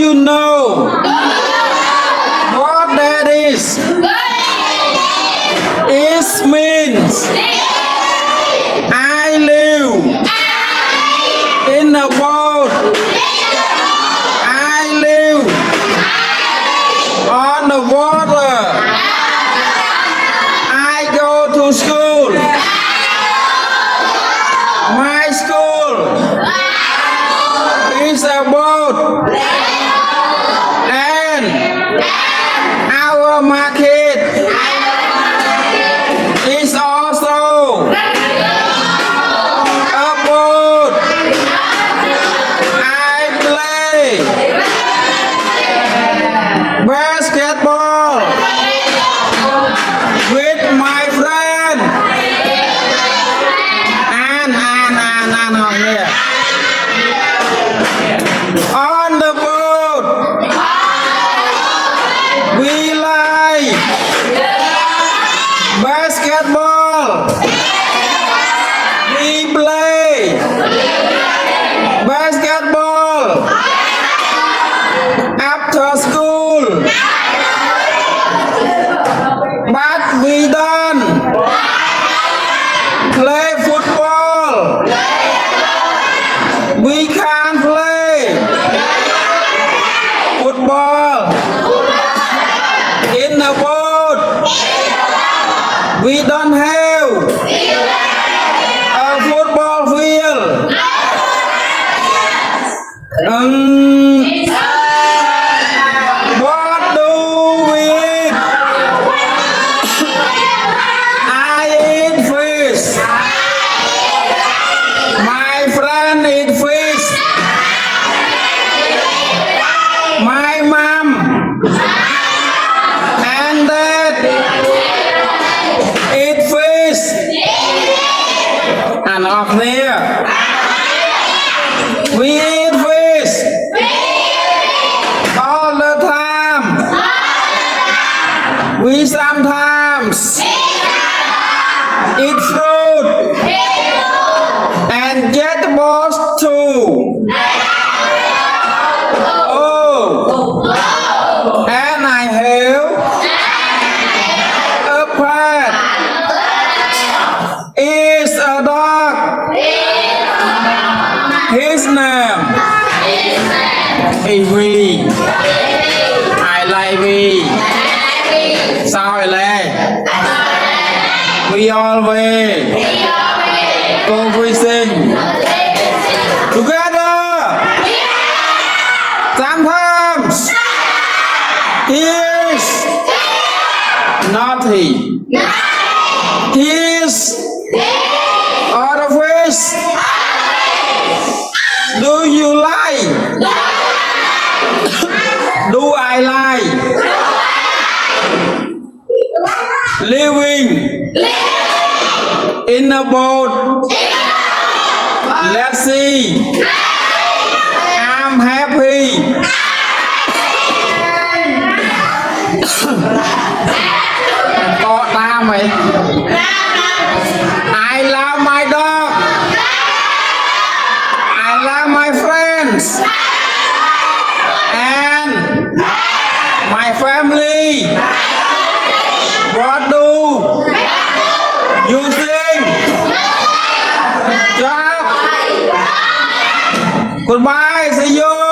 you know what that is? It means I live in a boat. I live on the water. I go to school. My school is a boat. And our market is also a boat. I play basketball with my friend. And here. On the boat, we like basketball. We play basketball after school. But we don't play football. We can't play football in the boat. We don't have a football field. What do we eat? I eat fish. My friend eat fish. My mom and dad eat fish. And up there, we eat fish all the time. We sometimes eat fruit and vegetables too. Oh, and I have a pet. Is a dog. His name is Vy. I like Vy. Sao vậy lẹ? We always go fishing together. Sometimes he's naughty. He's other fish. Do you like? Do I like? Living in a boat. Let's see. I'm happy. Có ta mày. I love my dog. I love my friends. And my family. What do you think? Ciao. Goodbye. See you.